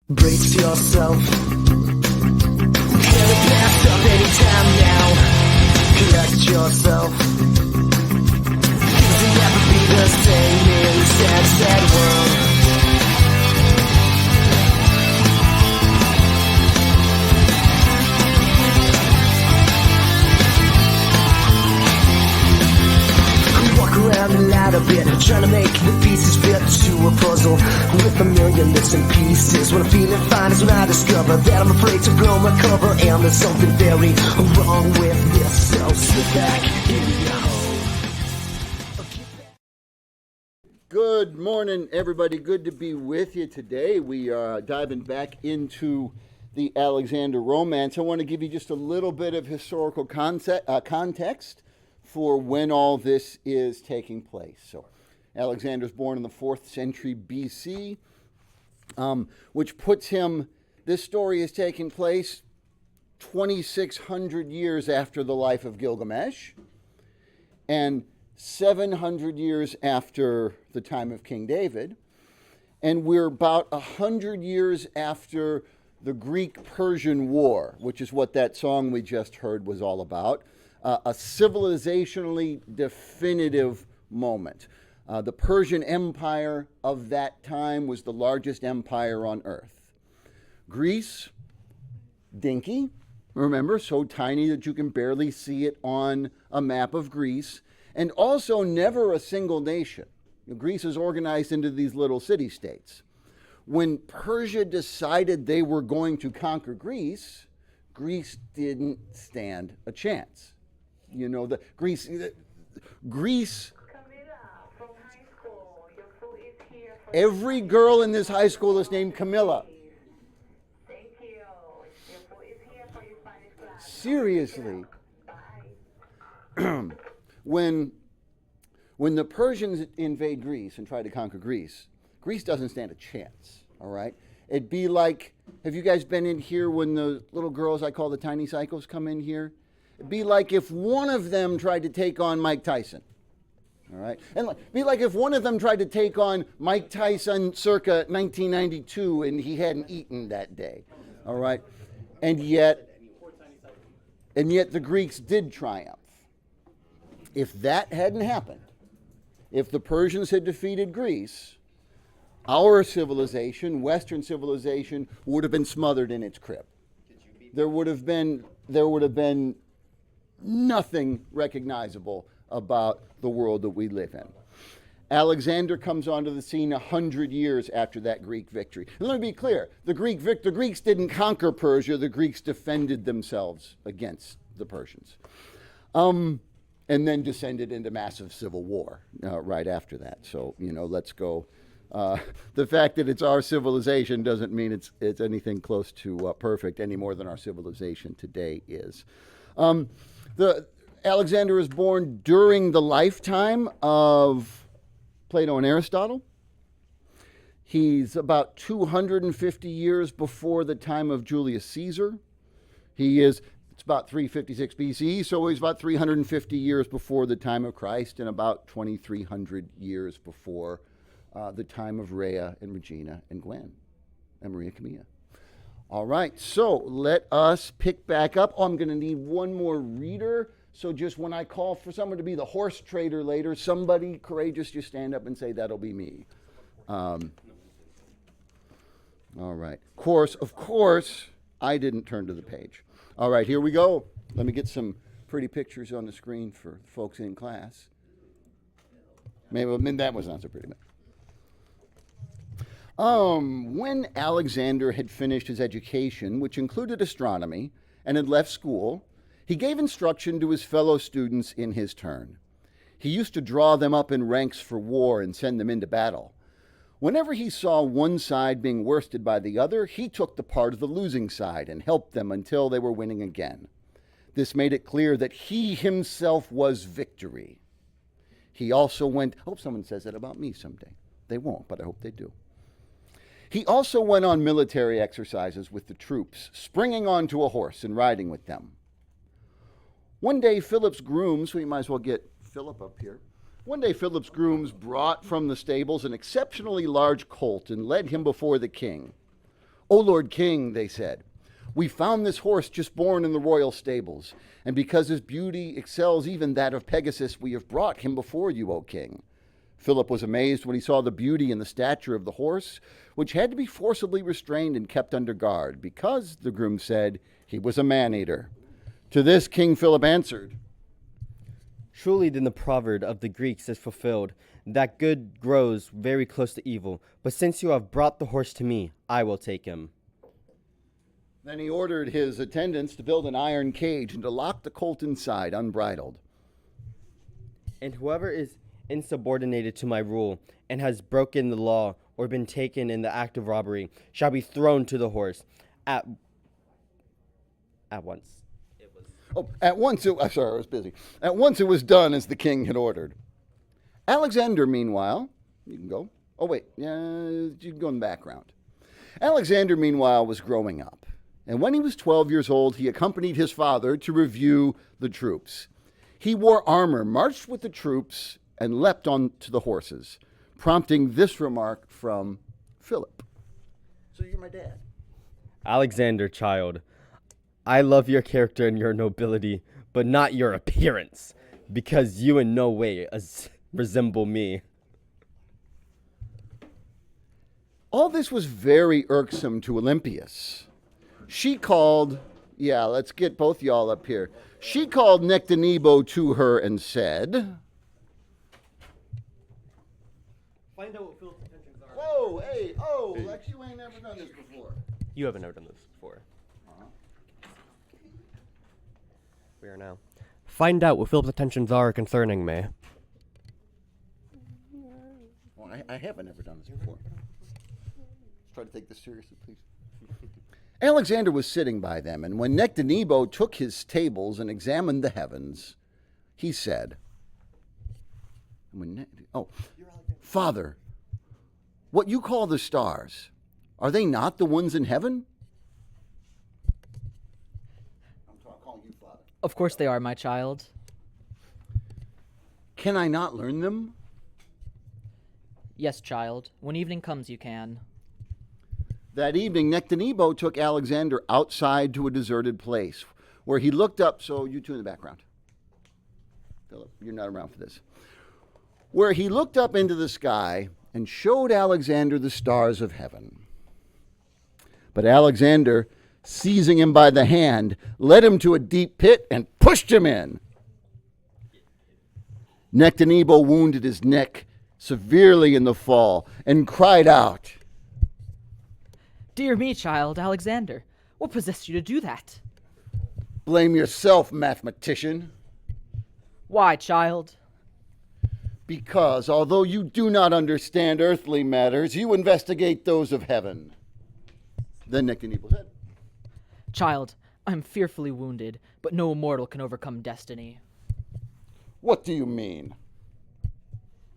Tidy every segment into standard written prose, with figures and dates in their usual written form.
Brace yourself. Can it pass up anytime now? Collect yourself. Does it ever be the same in this sad, sad world? Walk around a lot a bit, trying to make the pieces fit to a puzzle with a million missing pieces. When I'm feeling fine is when I discover that I'm afraid to blow my cover, and there's something very wrong with this. So sit back in your hole. Good morning, everybody. Good to be with you today. We are diving back into the Alexander romance. I want to give you just a little bit of historical context for when all this is taking place. So Alexander's born in the 4th century BC, which puts him, this story is taking place 2,600 years after the life of Gilgamesh and 700 years after the time of King David. And we're about 100 years after the Greek-Persian War, which is what that song we just heard was all about. A civilizationally definitive moment. The Persian Empire of that time was the largest empire on earth. Greece, dinky, remember, so tiny that you can barely see it on a map of Greece, and also never a single nation. Greece is organized into these little city-states. When Persia decided they were going to conquer Greece, Greece didn't stand a chance. You know, Greece. Every girl in this high school is named Camilla. Thank you. Your food is here for your Spanish class. Seriously. Bye. When the Persians invade Greece and try to conquer Greece, Greece doesn't stand a chance, all right? It'd be like, have you guys been in here when the little girls I call the tiny psychos come in here? It'd be like if one of them tried to take on Mike Tyson, all right? And it'd be like if one of them tried to take on Mike Tyson circa 1992 and he hadn't eaten that day, all right? And yet the Greeks did triumph. If that hadn't happened, if the Persians had defeated Greece, our civilization, Western civilization, would have been smothered in its crib. There would have been nothing recognizable about the world that we live in. Alexander comes onto the scene 100 years after that Greek victory. And let me be clear, the Greeks didn't conquer Persia, the Greeks defended themselves against the Persians. And then descended into massive civil war right after that. So, let's go. The fact that it's our civilization doesn't mean it's anything close to perfect any more than our civilization today is. Alexander is born during the lifetime of Plato and Aristotle. He's about 250 years before the time of Julius Caesar. It's about 356 BCE, so he's about 350 years before the time of Christ and about 2,300 years before the time of Rhea and Regina and Gwen and Maria Camilla. All right, so let us pick back up. I'm going to need one more reader. So just when I call for someone to be the horse trader later, somebody courageous just stand up and say, that'll be me. All right. Of course, I didn't turn to the page. All right, here we go. Let me get some pretty pictures on the screen for folks in class. Maybe that was not so pretty. When Alexander had finished his education, which included astronomy, and had left school, he gave instruction to his fellow students in his turn. He used to draw them up in ranks for war and send them into battle. Whenever he saw one side being worsted by the other, he took the part of the losing side and helped them until they were winning again. This made it clear that he himself was victory. He also I hope someone says that about me someday. They won't, but I hope they do. He also went on military exercises with the troops, springing onto a horse and riding with them. One day, Philip's grooms, we might as well get Philip up here. One day, Philip's grooms brought from the stables an exceptionally large colt and led him before the king. "O Lord King," they said, "we found this horse just born in the royal stables, and because his beauty excels even that of Pegasus, we have brought him before you, O King." Philip was amazed when he saw the beauty and the stature of the horse, which had to be forcibly restrained and kept under guard, because, the groom said, he was a man-eater. To this King Philip answered, "Truly then the proverb of the Greeks is fulfilled, that good grows very close to evil. But since you have brought the horse to me, I will take him." Then he ordered his attendants to build an iron cage and to lock the colt inside, unbridled. "And whoever is insubordinated to my rule and has broken the law or been taken in the act of robbery shall be thrown to the horse at once." At once it was done as the king had ordered. Alexander, meanwhile, you can go. Oh, wait, you can go in the background. Alexander, meanwhile, was growing up. And when he was 12 years old, he accompanied his father to review the troops. He wore armor, marched with the troops, and leapt onto the horses, prompting this remark from Philip. "So you're my dad." "Alexander, child, I love your character and your nobility, but not your appearance, because you in no way resemble me." All this was very irksome to Olympias. She called, let's get both y'all up here. She called Nectanebo to her and said, "Find out what Philip's intentions are." "Whoa, hey, Lex, you ain't never done this before." You haven't ever done this before. We are now. "Find out what Philip's intentions are concerning me." Well, I haven't ever done this before. Let's try to take this seriously, please. Alexander was sitting by them, and when Nectanebo took his tables and examined the heavens, he said, "Father, what you call the stars, are they not the ones in heaven?" I'm calling you Father. Of course they are, my child. "Can I not learn them?" Yes, child. When evening comes, you can. That evening, Nectanebo took Alexander outside to a deserted place, where he looked up. So you two in the background. Philip, you're not around for this. Where he looked up into the sky and showed Alexander the stars of heaven. But Alexander, seizing him by the hand, led him to a deep pit and pushed him in. Nectanebo wounded his neck severely in the fall and cried out, Dear me, child, Alexander, what possessed you to do that? "Blame yourself, mathematician. Why, child? Because although you do not understand earthly matters, you investigate those of heaven." Then Nectanebo said, Child, I am fearfully wounded, but no mortal can overcome destiny. "What do you mean?"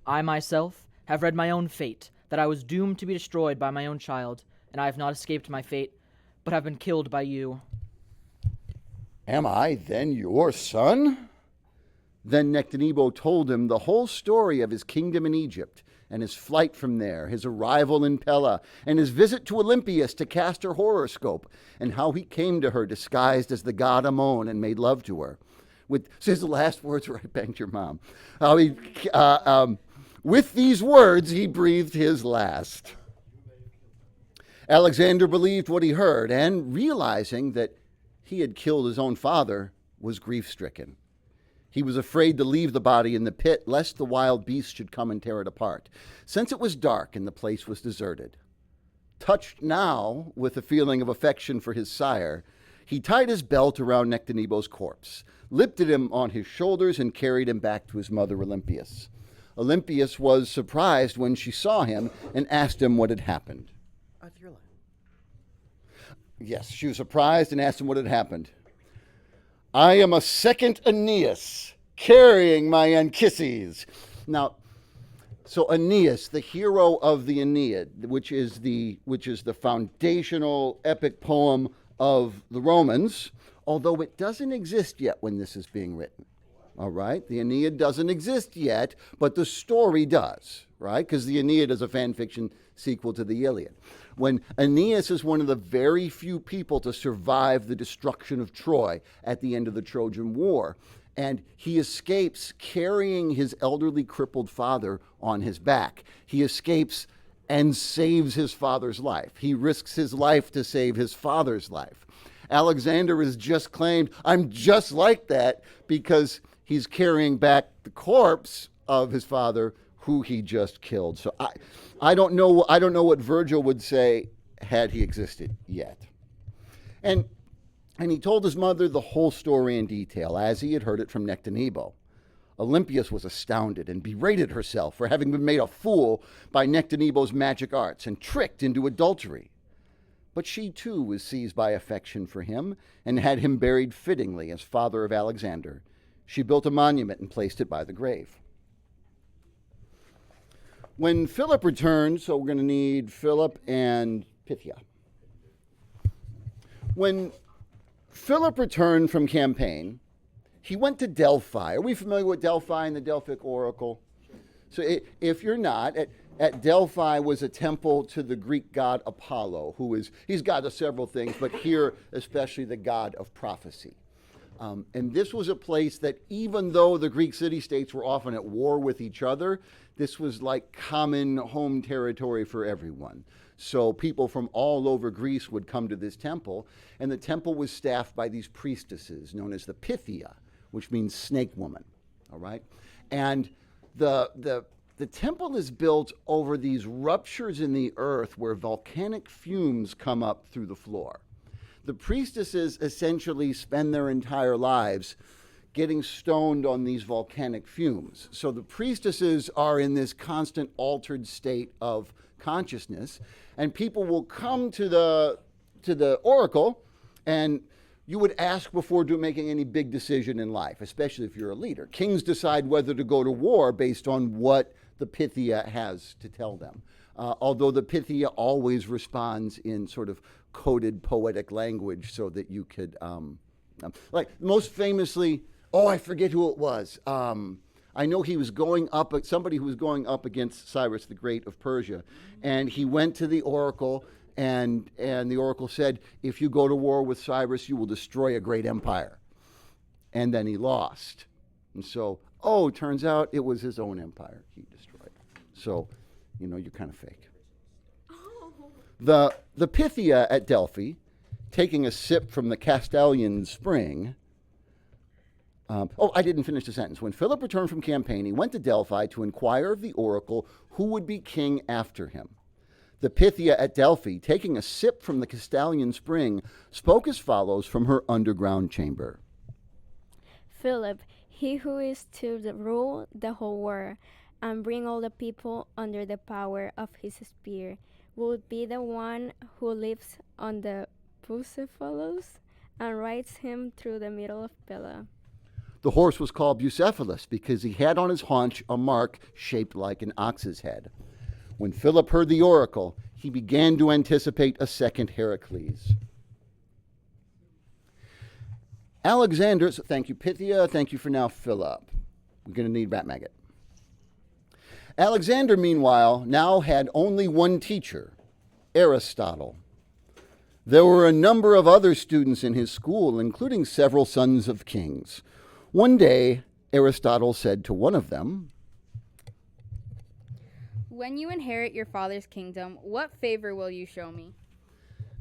I myself have read my own fate, that I was doomed to be destroyed by my own child, and I have not escaped my fate, but have been killed by you. "Am I then your son?" Then Nectanebo told him the whole story of his kingdom in Egypt, and his flight from there, his arrival in Pella, and his visit to Olympias to cast her horoscope, and how he came to her disguised as the god Ammon and made love to her. So his last words were, "I banged your mom." With these words, he breathed his last. Alexander believed what he heard, and realizing that he had killed his own father, was grief-stricken. He was afraid to leave the body in the pit, lest the wild beasts should come and tear it apart, since it was dark and the place was deserted. Touched now with a feeling of affection for his sire, he tied his belt around Nectanebo's corpse, lifted him on his shoulders, and carried him back to his mother Olympias. Olympias was surprised when she saw him and asked him what had happened. Yes, she was surprised and asked him what had happened. "I am a second Aeneas, carrying my Anchises." Now, so Aeneas, the hero of the Aeneid, which is the foundational epic poem of the Romans, although it doesn't exist yet when this is being written. All right, the Aeneid doesn't exist yet, but the story does, right? Because the Aeneid is a fan fiction sequel to the Iliad. When Aeneas is one of the very few people to survive the destruction of Troy at the end of the Trojan War, and he escapes carrying his elderly crippled father on his back. He escapes and saves his father's life. He risks his life to save his father's life. Alexander is just claimed, I'm just like that, because he's carrying back the corpse of his father who he just killed. So I don't know what Virgil would say had he existed yet. And he told his mother the whole story in detail, as he had heard it from Nectanebo. Olympias was astounded and berated herself for having been made a fool by Nectanebo's magic arts and tricked into adultery. But she too was seized by affection for him and had him buried fittingly as father of Alexander. She built a monument and placed it by the grave. When Philip returned, so we're going to need Philip and Pythia. When Philip returned from campaign, he went to Delphi. Are we familiar with Delphi and the Delphic Oracle? So if you're not, at Delphi was a temple to the Greek god Apollo, he's god of several things, but here especially the god of prophecy. And this was a place that, even though the Greek city-states were often at war with each other, this was like common home territory for everyone. So people from all over Greece would come to this temple, and the temple was staffed by these priestesses known as the Pythia, which means snake woman, all right? And the temple is built over these ruptures in the earth where volcanic fumes come up through the floor. The priestesses essentially spend their entire lives getting stoned on these volcanic fumes. So the priestesses are in this constant altered state of consciousness, and people will come to the oracle, and you would ask before making any big decision in life, especially if you're a leader. Kings decide whether to go to war based on what the Pythia has to tell them. Although the Pythia always responds in sort of coded poetic language so that you could, like most famously, I forget who it was. I know he was somebody who was going up against Cyrus the Great of Persia, and he went to the oracle, and the oracle said, if you go to war with Cyrus, you will destroy a great empire. And then he lost. And so, turns out it was his own empire he destroyed. So, you're kind of fake. The Pythia at Delphi, taking a sip from the Castalian spring. I didn't finish the sentence. When Philip returned from campaign, he went to Delphi to inquire of the oracle who would be king after him. The Pythia at Delphi, taking a sip from the Castalian spring, spoke as follows from her underground chamber. Philip, he who is to rule the whole world and bring all the people under the power of his spear, would be the one who lives on the Bucephalus and rides him through the middle of Pella. The horse was called Bucephalus because he had on his haunch a mark shaped like an ox's head. When Philip heard the oracle, he began to anticipate a second Heracles. Alexander, so thank you Pythia, thank you for now Philip. We're going to need Rat Maggot. Alexander, meanwhile, now had only one teacher, Aristotle. There were a number of other students in his school, including several sons of kings. One day, Aristotle said to one of them, "When you inherit your father's kingdom, what favor will you show me?"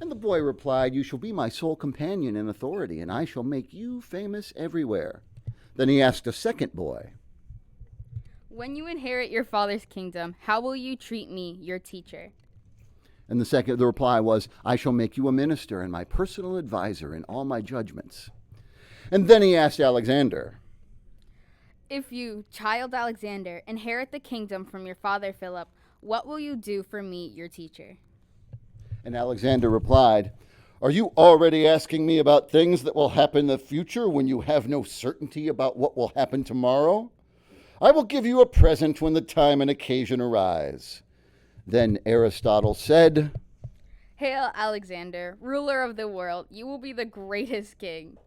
And the boy replied, "You shall be my sole companion in authority, and I shall make you famous everywhere." Then he asked a second boy, "When you inherit your father's kingdom, how will you treat me, your teacher?" And the reply was, "I shall make you a minister and my personal advisor in all my judgments." And then he asked Alexander, "If you, child Alexander, inherit the kingdom from your father Philip, what will you do for me, your teacher?" And Alexander replied, "Are you already asking me about things that will happen in the future when you have no certainty about what will happen tomorrow? I will give you a present when the time and occasion arise." Then Aristotle said, "Hail, Alexander, ruler of the world, you will be the greatest king."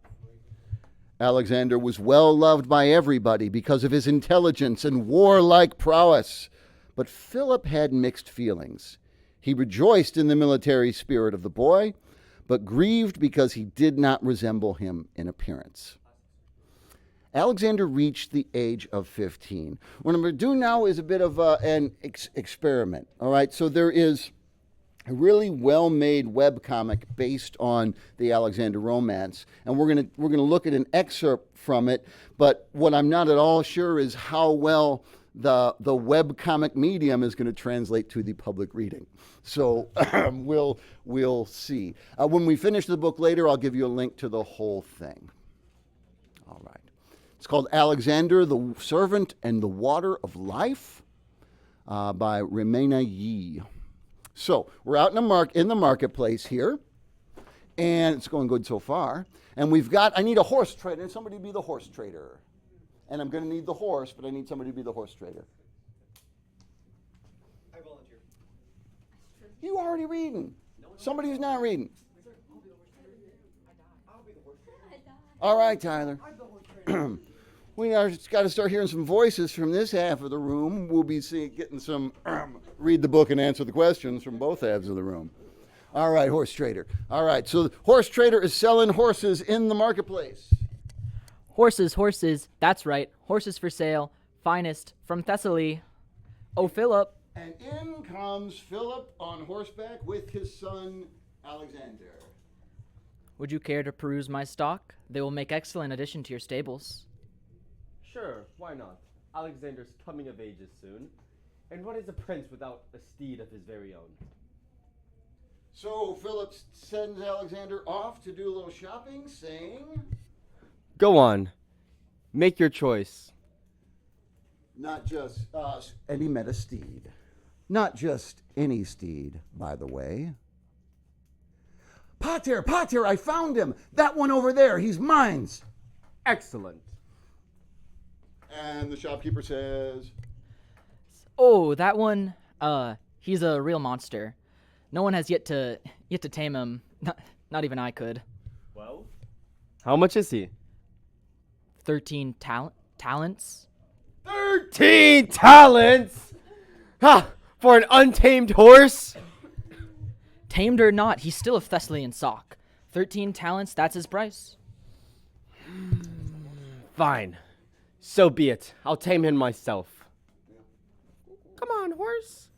Alexander was well loved by everybody because of his intelligence and warlike prowess. But Philip had mixed feelings. He rejoiced in the military spirit of the boy, but grieved because he did not resemble him in appearance. Alexander reached the age of 15. What I'm going to do now is a bit of an experiment. All right, so there is a really well-made webcomic based on the Alexander romance, and we're going to look at an excerpt from it. But what I'm not at all sure is how well the webcomic medium is going to translate to the public reading. So we'll see. When we finish the book later, I'll give you a link to the whole thing. All right. It's called Alexander, the Servant and the Water of Life by Remena Yi. So we're out in the marketplace here, and it's going good so far. And I need a horse trader. Somebody be the horse trader. And I'm going to need the horse, but I need somebody to be the horse trader. I volunteer. You already reading. Somebody who's not reading. All right, Tyler. We are got to start hearing some voices from this half of the room. We'll be getting some read the book and answer the questions from both halves of the room. All right, horse trader. All right, so the horse trader is selling horses in the marketplace. Horses, that's right. Horses for sale, finest from Thessaly. Oh, Philip. And in comes Philip on horseback with his son Alexander. Would you care to peruse my stock? They will make excellent addition to your stables. Sure, why not? Alexander's coming of age soon. And what is a prince without a steed of his very own? So Philip sends Alexander off to do a little shopping, saying, Go on. Make your choice. not just us. And he met a steed. Not just any steed, by the way. Pater, Pater, I found him. That one over there, he's mine. Excellent. And the shopkeeper says, Oh, that one, he's a real monster. No one has yet to tame him. Not even I could. Well? How much is he? 13 talents? 13 talents? Ha! For an untamed horse? Tamed or not, he's still a Thessalian sock. 13 talents, that's his price. Fine. So be it. I'll tame him myself. Come on, horse.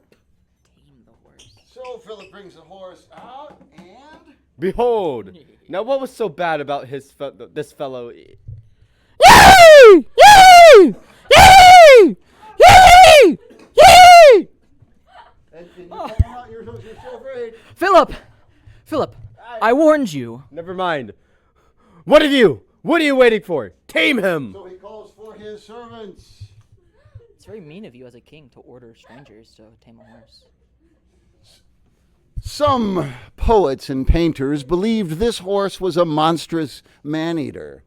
Tame the horse. so Philip brings the horse out and... Behold. Now what was so bad about this fellow? Yay! Yay! Yay! Yay! Yay! And you come out, you're so afraid. Philip, I warned you. Never mind. What are you waiting for? Tame him. So he calls for his servants. It's very mean of you as a king to order strangers to tame a horse. Some poets and painters believed this horse was a monstrous man-eater.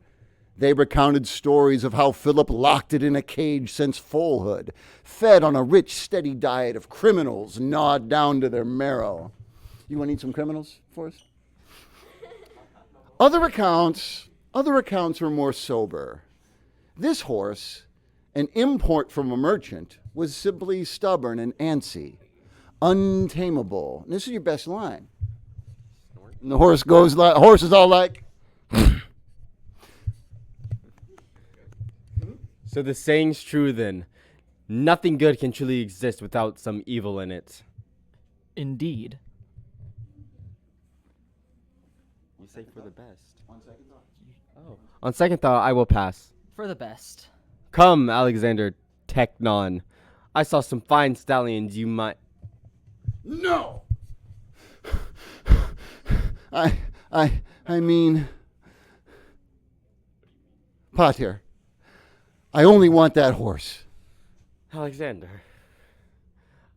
They recounted stories of how Philip locked it in a cage since foalhood, fed on a rich, steady diet of criminals gnawed down to their marrow. You want to eat some criminals for us? Other accounts were more sober. This horse, an import from a merchant, was simply stubborn and antsy, untamable. And this is your best line. And the horse is all like... So the saying's true then. Nothing good can truly exist without some evil in it. Indeed. You say for the best. On second thought. Oh. On second thought, I will pass. For the best. Come, Alexander Technon. I saw some fine stallions you might... No! I mean... Pater, I only want that horse. Alexander,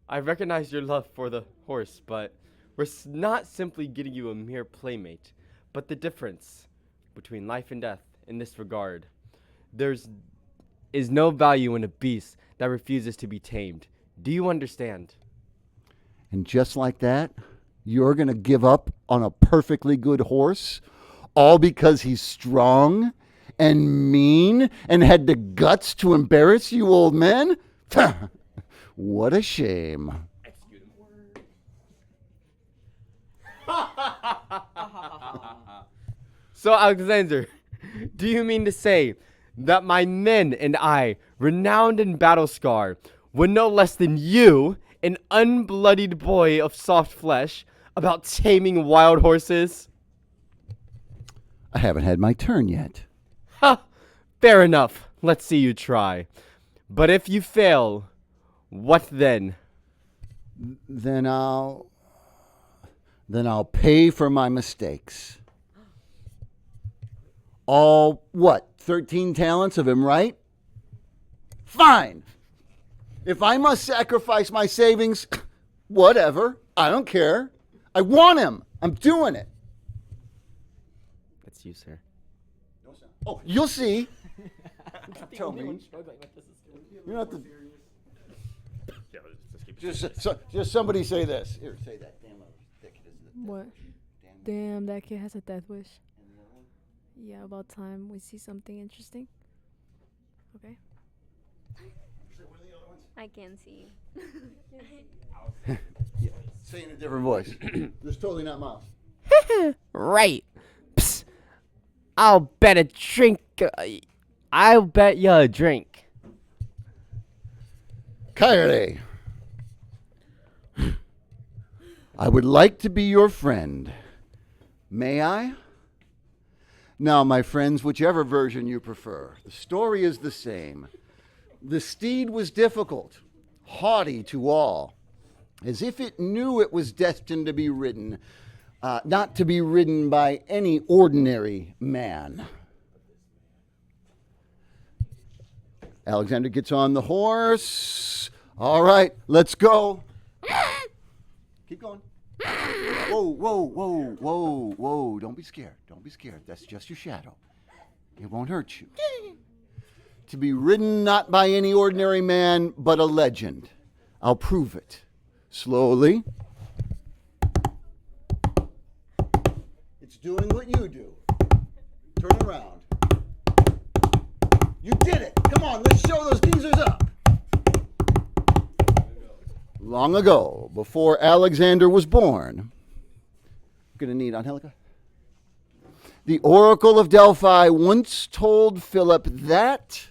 I recognize your love for the horse, but we're not simply getting you a mere playmate, but the difference between life and death in this regard. There's no value in a beast that refuses to be tamed. Do you understand? And just like that, you're going to give up on a perfectly good horse, all because he's strong and mean and had the guts to embarrass you old men? What a shame. So, Alexander, do you mean to say that my men and I, renowned in battle scar, would know less than you, an unbloodied boy of soft flesh, about taming wild horses? I haven't had my turn yet. Ha! Fair enough. Let's see you try. But if you fail, what then? Then I'll pay for my mistakes. All, what, 13 talents of him, right? Fine. If I must sacrifice my savings, whatever. I don't care. I want him. I'm doing it. That's you, sir. Oh, you'll see. Tell me. You're not the... Just somebody say this. Here, say that. Damn, that kid isn't What? Damn, that kid has a death wish. Yeah, about time we see something interesting. Okay. I can see. Say in a different voice. This is totally not Miles. Right. Psst. I'll bet a drink. I'll bet you a drink. Coyote. I would like to be your friend. May I? Now, my friends, whichever version you prefer, the story is the same. The steed was difficult, haughty to all, as if it knew it was destined to be ridden, not to be ridden by any ordinary man. Alexander gets on the horse. All right, let's go. Keep going. Whoa, whoa, whoa, whoa, whoa. Don't be scared. Don't be scared. That's just your shadow. It won't hurt you. To be ridden not by any ordinary man, but a legend. I'll prove it. Slowly. It's doing what you do. Turn around. You did it. Come on, let's show those geezers up. Long ago, before Alexander was born, gonna need Angelica. The Oracle of Delphi once told Philip that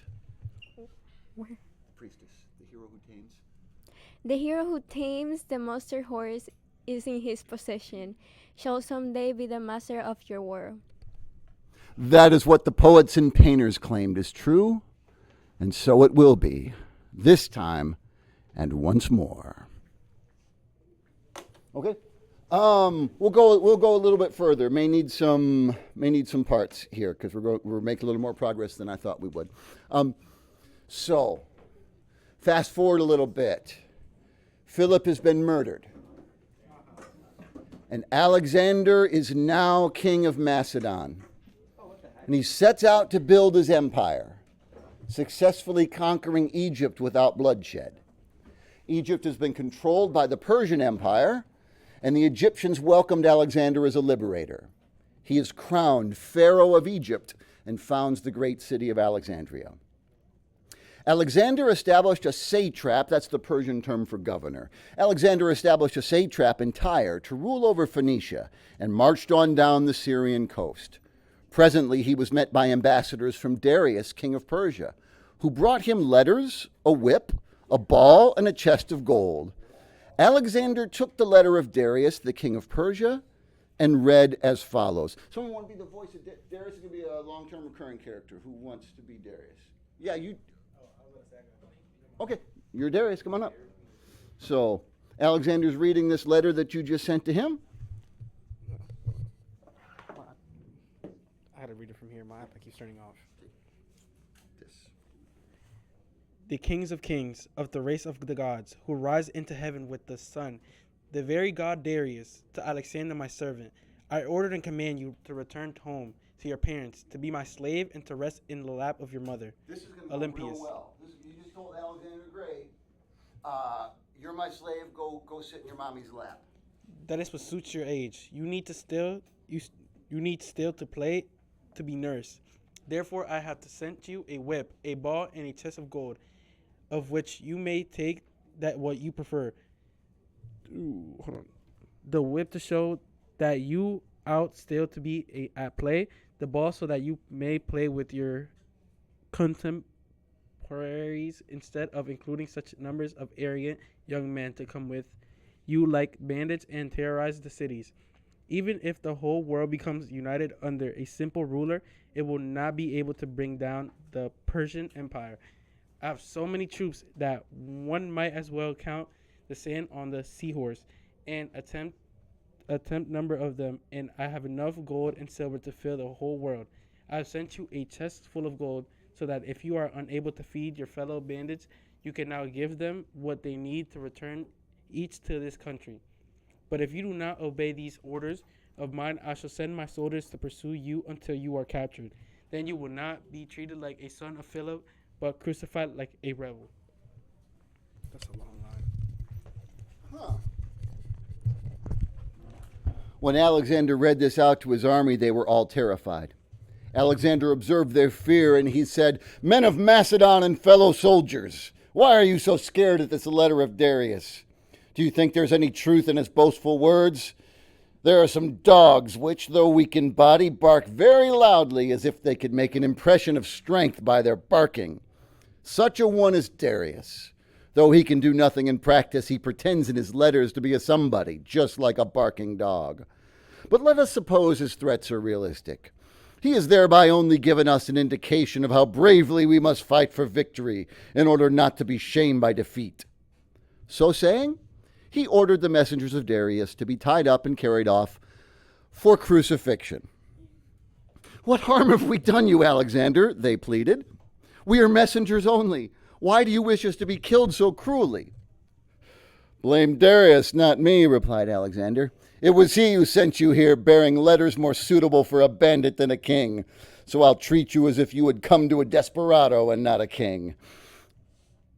priestess, the hero who tames. The hero who tames the monster horse is in his possession, shall someday be the master of your world. That is what the poets and painters claimed is true, and so it will be, this time and once more. Okay. We'll go a little bit further. May need some parts here because we're making a little more progress than I thought we would. So, fast forward a little bit. Philip has been murdered, and Alexander is now king of Macedon, and he sets out to build his empire, successfully conquering Egypt without bloodshed. Egypt has been controlled by the Persian Empire, and the Egyptians welcomed Alexander as a liberator. He is crowned Pharaoh of Egypt and founds the great city of Alexandria. Alexander established a satrap, that's the Persian term for governor. Alexander established a satrap in Tyre to rule over Phoenicia and marched on down the Syrian coast. Presently, he was met by ambassadors from Darius, king of Persia, who brought him letters, a whip, a ball, and a chest of gold. Alexander took the letter of Darius, the king of Persia, and read as follows. Someone want to be the voice of Darius? Is going to be a long-term recurring character. Who wants to be Darius? Yeah, you. Okay, you're Darius. Come on up. So, Alexander's reading this letter that you just sent to him. I had to read it from here. My iPad keeps turning off. The kings of the race of the gods, who rise into heaven with the sun, the very god Darius, to Alexander my servant, I ordered and command you to return home to your parents, to be my slave, and to rest in the lap of your mother, This is going to Olympias. go real well. You just told Alexander Gray, you're my slave, go sit in your mommy's lap. That is what suits your age. You need still to play, to be nursed. Therefore I have sent you a whip, a ball, and a chest of gold, of which you may take that what you prefer. Ooh, hold on. The whip to show that you out still to be at play, the ball so that you may play with your contemporaries instead of including such numbers of arrogant young men to come with you like bandits and terrorize the cities. Even if the whole world becomes united under a simple ruler, it will not be able to bring down the Persian Empire. I have so many troops that one might as well count the sand on the seahorse and attempt number of them, and I have enough gold and silver to fill the whole world. I have sent you a chest full of gold, so that if you are unable to feed your fellow bandits, you can now give them what they need to return each to this country. But if you do not obey these orders of mine, I shall send my soldiers to pursue you until you are captured. Then you will not be treated like a son of Philip, but crucified like a rebel. That's a long line. When Alexander read this out to his army, they were all terrified. Alexander observed their fear, and he said, "Men of Macedon and fellow soldiers, why are you so scared at this letter of Darius? Do you think there's any truth in his boastful words? There are some dogs which, though weak in body, bark very loudly as if they could make an impression of strength by their barking. Such a one is Darius. Though he can do nothing in practice, he pretends in his letters to be a somebody, just like a barking dog. But let us suppose his threats are realistic. He has thereby only given us an indication of how bravely we must fight for victory in order not to be shamed by defeat." So saying, he ordered the messengers of Darius to be tied up and carried off for crucifixion. "What harm have we done you, Alexander?" they pleaded. "We are messengers only. Why do you wish us to be killed so cruelly?" "Blame Darius, not me," replied Alexander. "It was he who sent you here bearing letters more suitable for a bandit than a king. So I'll treat you as if you had come to a desperado and not a king."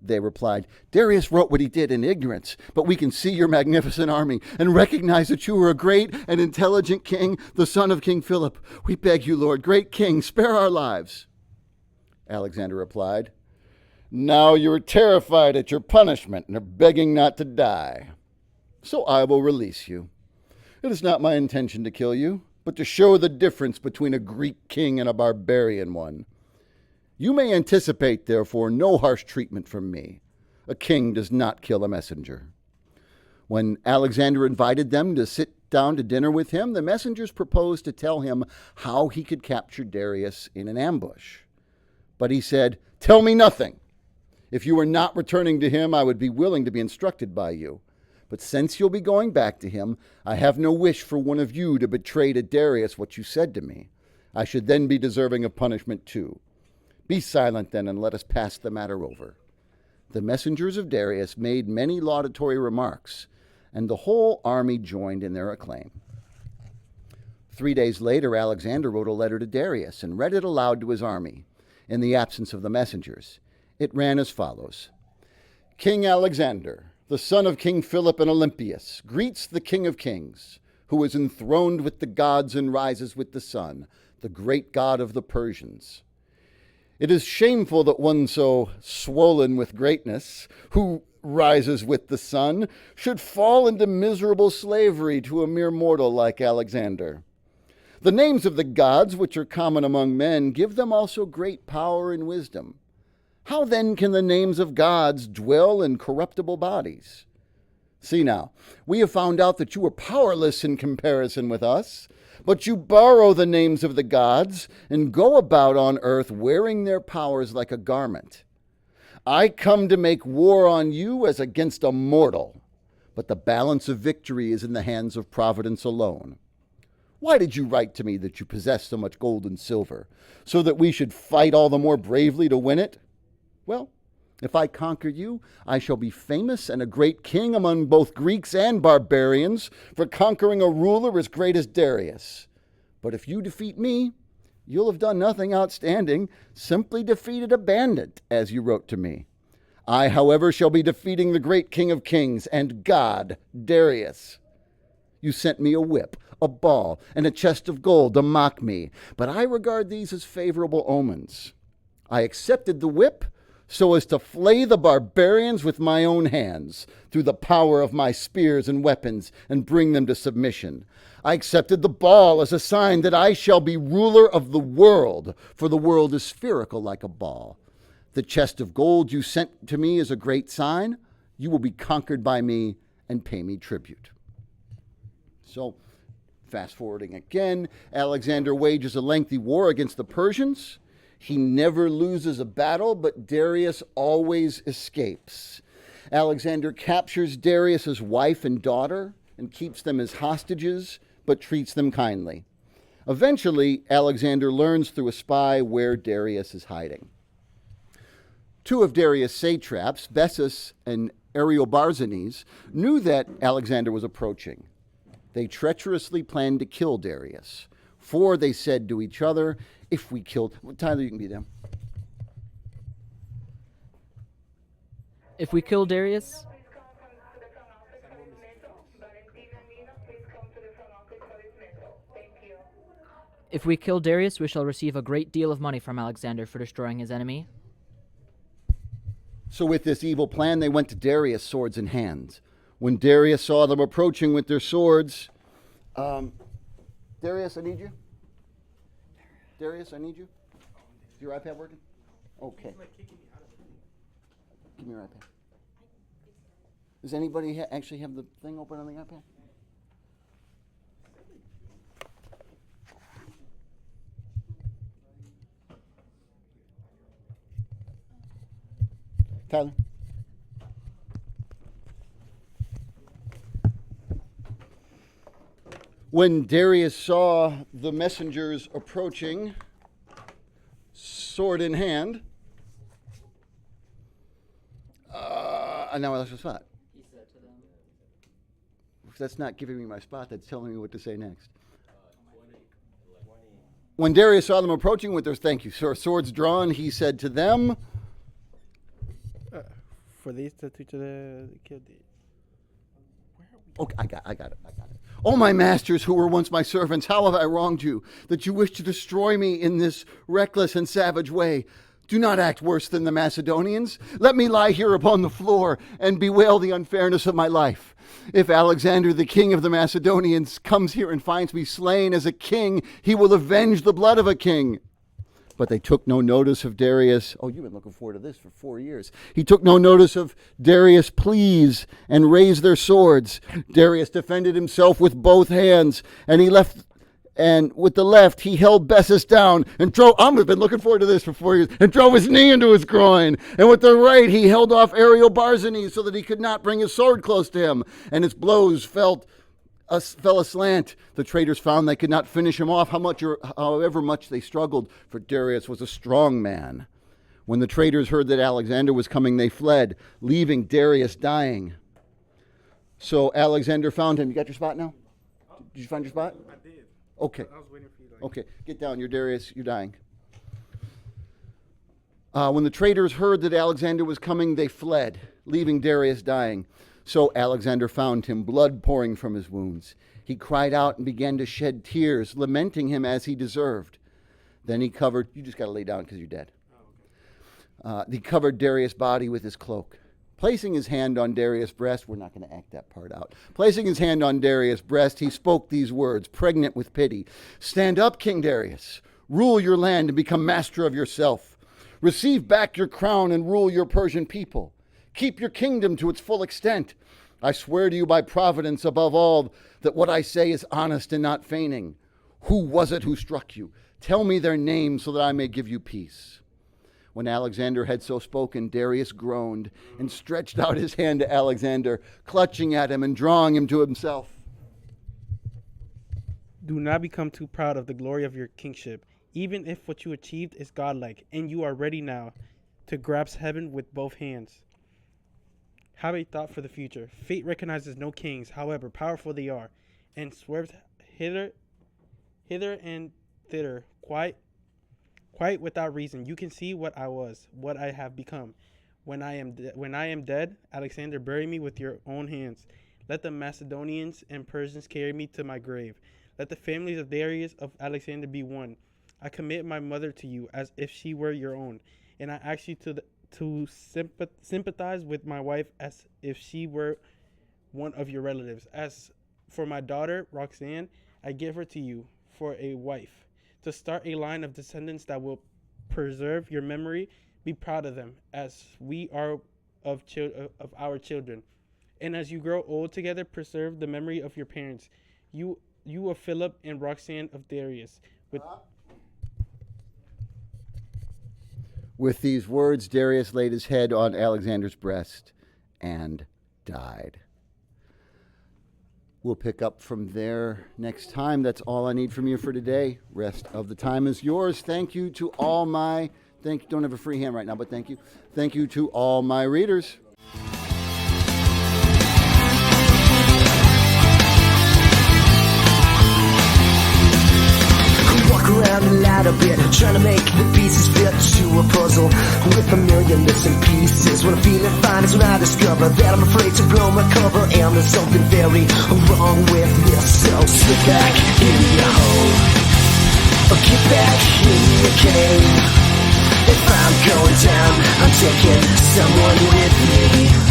They replied, "Darius wrote what he did in ignorance, but we can see your magnificent army and recognize that you are a great and intelligent king, the son of King Philip. We beg you, Lord, great king, spare our lives." Alexander replied, "Now you are terrified at your punishment and are begging not to die. So I will release you. It is not my intention to kill you, but to show the difference between a Greek king and a barbarian one. You may anticipate, therefore, no harsh treatment from me. A king does not kill a messenger." When Alexander invited them to sit down to dinner with him, the messengers proposed to tell him how he could capture Darius in an ambush. But he said, "Tell me nothing. If you are not returning to him, I would be willing to be instructed by you. But since you'll be going back to him, I have no wish for one of you to betray to Darius what you said to me. I should then be deserving of punishment too. Be silent then, and let us pass the matter over." The messengers of Darius made many laudatory remarks, and the whole army joined in their acclaim. 3 days later, Alexander wrote a letter to Darius and read it aloud to his army, in the absence of the messengers. It ran as follows: "King Alexander, the son of King Philip and Olympias, greets the King of Kings, who is enthroned with the gods and rises with the sun, the great god of the Persians. It is shameful that one so swollen with greatness, who rises with the sun, should fall into miserable slavery to a mere mortal like Alexander. The names of the gods, which are common among men, give them also great power and wisdom. How then can the names of gods dwell in corruptible bodies? See now, we have found out that you are powerless in comparison with us, but you borrow the names of the gods and go about on earth wearing their powers like a garment. I come to make war on you as against a mortal, but the balance of victory is in the hands of Providence alone. Why did you write to me that you possess so much gold and silver, so that we should fight all the more bravely to win it? Well, if I conquer you, I shall be famous and a great king among both Greeks and barbarians for conquering a ruler as great as Darius. But if you defeat me, you'll have done nothing outstanding, simply defeated a bandit, as you wrote to me. I, however, shall be defeating the great King of Kings and God, Darius. You sent me a whip, a ball, and a chest of gold to mock me, but I regard these as favorable omens. I accepted the whip so as to flay the barbarians with my own hands through the power of my spears and weapons and bring them to submission. I accepted the ball as a sign that I shall be ruler of the world, for the world is spherical like a ball. The chest of gold you sent to me is a great sign. You will be conquered by me and pay me tribute. So, fast forwarding again, Alexander wages a lengthy war against the Persians. He never loses a battle, but Darius always escapes. Alexander captures Darius's wife and daughter and keeps them as hostages, but treats them kindly. Eventually, Alexander learns through a spy where Darius is hiding. Two of Darius' satraps, Bessus and Ariobarzanes, knew that Alexander was approaching. They treacherously planned to kill Darius. For they said to each other, if we killed... Tyler, you can be them. If we kill Darius, we shall receive a great deal of money from Alexander for destroying his enemy. So with this evil plan, they went to Darius, swords in hand. When Darius saw them approaching with their swords, Darius, I need you. Darius, I need you. Is your iPad working? Okay. Give me your iPad. Does anybody actually have the thing open on the iPad? Tyler? When Darius saw the messengers approaching, sword in hand, now I lost my spot. He said to them, That's not giving me my spot, that's telling me what to say next. When Darius saw them approaching with their, thank you, sir, swords drawn, he said to them, For these to teach the killed it. okay, I got it. Oh, my masters who were once my servants, how have I wronged you, that you wish to destroy me in this reckless and savage way? Do not act worse than the Macedonians. Let me lie here upon the floor and bewail the unfairness of my life. If Alexander, the king of the Macedonians, comes here and finds me slain as a king, he will avenge the blood of a king. But they took no notice of Darius. Oh, you've been looking forward to this for 4 years. He took no notice of Darius' pleas and raised their swords. Darius defended himself with both hands, and with the left he held Bessus down and drove. I've been looking forward to this for 4 years, and drove his knee into his groin. And with the right he held off Ariobarzanes so that he could not bring his sword close to him, and his blows fell aslant. The traitors found they could not finish him off, however much they struggled, for Darius was a strong man. When the traitors heard that Alexander was coming, they fled, leaving Darius dying. So Alexander found him. You got your spot now? Did you find your spot? I did. Okay. I was waiting for you. Okay, get down. You're Darius. You're dying. When the traitors heard that Alexander was coming, they fled, leaving Darius dying. So Alexander found him, blood pouring from his wounds. He cried out and began to shed tears, lamenting him as he deserved. Then he covered, you just got to lay down because you're dead. He covered Darius' body with his cloak. Placing his hand on Darius' breast, we're not going to act that part out. Placing his hand on Darius' breast, he spoke these words, pregnant with pity. Stand up, King Darius. Rule your land and become master of yourself. Receive back your crown and rule your Persian people. Keep your kingdom to its full extent. I swear to you by Providence above all that what I say is honest and not feigning. Who was it who struck you? Tell me their names so that I may give you peace. When Alexander had so spoken, Darius groaned and stretched out his hand to Alexander, clutching at him and drawing him to himself. Do not become too proud of the glory of your kingship, even if what you achieved is godlike, and you are ready now to grasp heaven with both hands. Have a thought for the future. Fate recognizes no kings, however powerful they are, and swerves hither and thither, quite without reason. You can see what I was, what I have become. When I am dead, Alexander, bury me with your own hands. Let the Macedonians and Persians carry me to my grave. Let the families of Darius of Alexander be one. I commit my mother to you as if she were your own, and I ask you to sympathize with my wife as if she were one of your relatives. As for my daughter, Roxanne, I give her to you for a wife, to start a line of descendants that will preserve your memory. Be proud of them, as we are of our children. And as you grow old together, preserve the memory of your parents. You of Philip and Roxanne of Darius. With these words, Darius laid his head on Alexander's breast and died. We'll pick up from there next time. That's all I need from you for today. Rest of the time is yours. Thank you to all my, don't have a free hand right now, but thank you. Thank you to all my readers. Walk around a lot a bit, trying to make the pieces fit to a puzzle with a million missing pieces. When I'm feeling fine is when I discover that I'm afraid to blow my cover, and there's something very wrong with this. So sit back in your hole, or get back in your cave. If I'm going down, I'm taking someone with me.